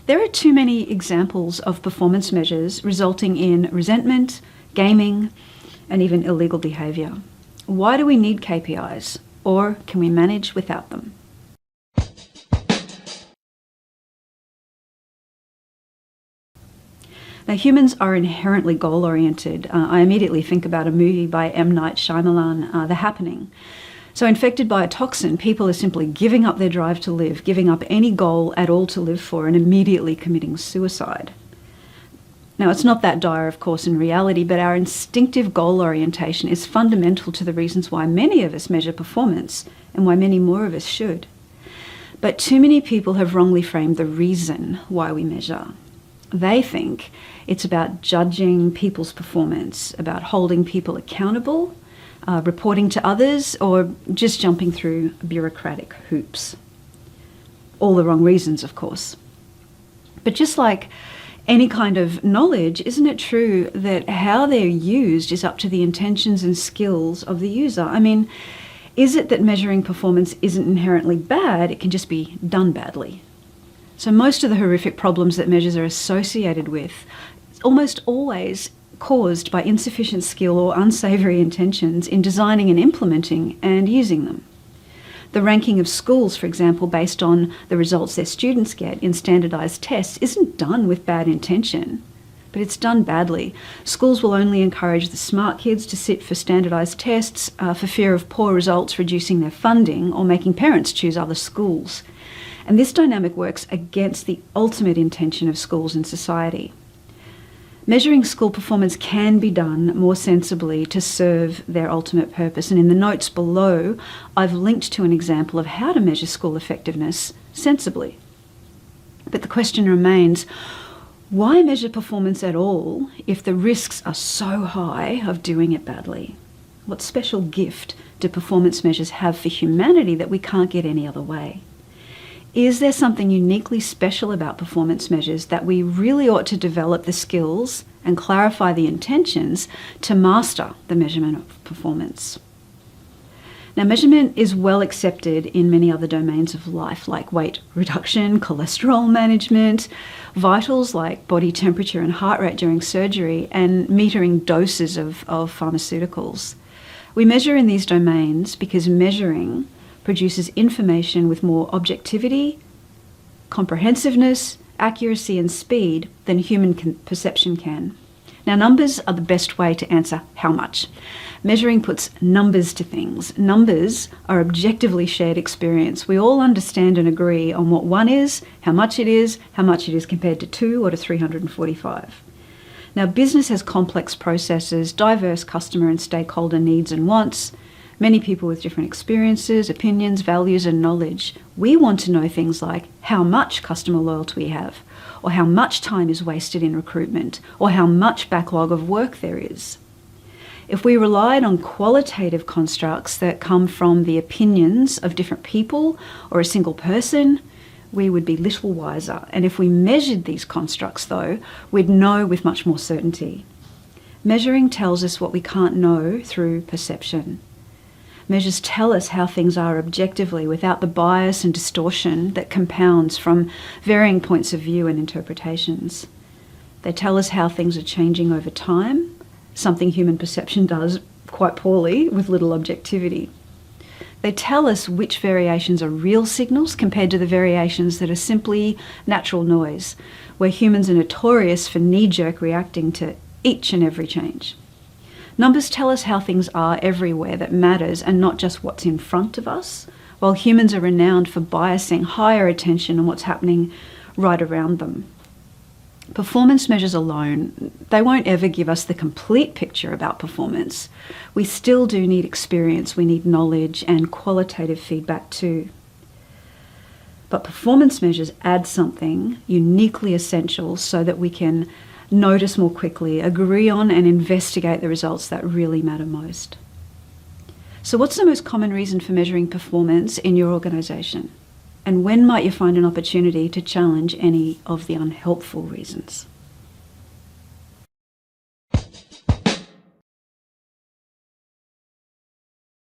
There are too many examples of performance measures resulting in resentment, gaming, and even illegal behaviour. Why do we need KPIs, or can we manage without them? Now, humans are inherently goal-oriented. I immediately think about a movie by M. Night Shyamalan, The Happening. So infected by a toxin, people are simply giving up their drive to live, giving up any goal at all to live for, and immediately committing suicide. Now, it's not that dire, of course, in reality, but our instinctive goal orientation is fundamental to the reasons why many of us measure performance and why many more of us should. But too many people have wrongly framed the reason why we measure. They think it's about judging people's performance, about holding people accountable, reporting to others, or just jumping through bureaucratic hoops. All the wrong reasons, of course. But just like any kind of knowledge, isn't it true that how they're used is up to the intentions and skills of the user? I mean, is it that measuring performance isn't inherently bad, it can just be done badly? So most of the horrific problems that measures are associated with, almost always caused by insufficient skill or unsavoury intentions in designing and implementing and using them. The ranking of schools, for example, based on the results their students get in standardised tests isn't done with bad intention, but it's done badly. Schools will only encourage the smart kids to sit for standardised tests for fear of poor results reducing their funding or making parents choose other schools. And this dynamic works against the ultimate intention of schools and society. Measuring school performance can be done more sensibly to serve their ultimate purpose. And in the notes below, I've linked to an example of how to measure school effectiveness sensibly. But the question remains, why measure performance at all if the risks are so high of doing it badly? What special gift do performance measures have for humanity that we can't get any other way? Is there something uniquely special about performance measures that we really ought to develop the skills and clarify the intentions to master the measurement of performance? Now, measurement is well accepted in many other domains of life, like weight reduction, cholesterol management, vitals like body temperature and heart rate during surgery, and metering doses of pharmaceuticals. We measure in these domains because measuring produces information with more objectivity, comprehensiveness, accuracy, and speed than human perception can. Now, numbers are the best way to answer how much. Measuring puts numbers to things. Numbers are objectively shared experience. We all understand and agree on what 1 is, how much it is compared to 2 or to 345. Now, business has complex processes, diverse customer and stakeholder needs and wants, many people with different experiences, opinions, values, and knowledge. We want to know things like how much customer loyalty we have, or how much time is wasted in recruitment, or how much backlog of work there is. If we relied on qualitative constructs that come from the opinions of different people or a single person, we would be little wiser. And if we measured these constructs, though, we'd know with much more certainty. Measuring tells us what we can't know through perception. Measures tell us how things are objectively without the bias and distortion that compounds from varying points of view and interpretations. They tell us how things are changing over time, something human perception does quite poorly with little objectivity. They tell us which variations are real signals compared to the variations that are simply natural noise, where humans are notorious for knee-jerk reacting to each and every change. Numbers tell us how things are everywhere that matters and not just what's in front of us, while humans are renowned for biasing higher attention on what's happening right around them. Performance measures alone, they won't ever give us the complete picture about performance. We still do need experience, we need knowledge and qualitative feedback too. But performance measures add something uniquely essential so that we can notice more quickly, agree on and investigate the results that really matter most. So what's the most common reason for measuring performance in your organisation? And when might you find an opportunity to challenge any of the unhelpful reasons?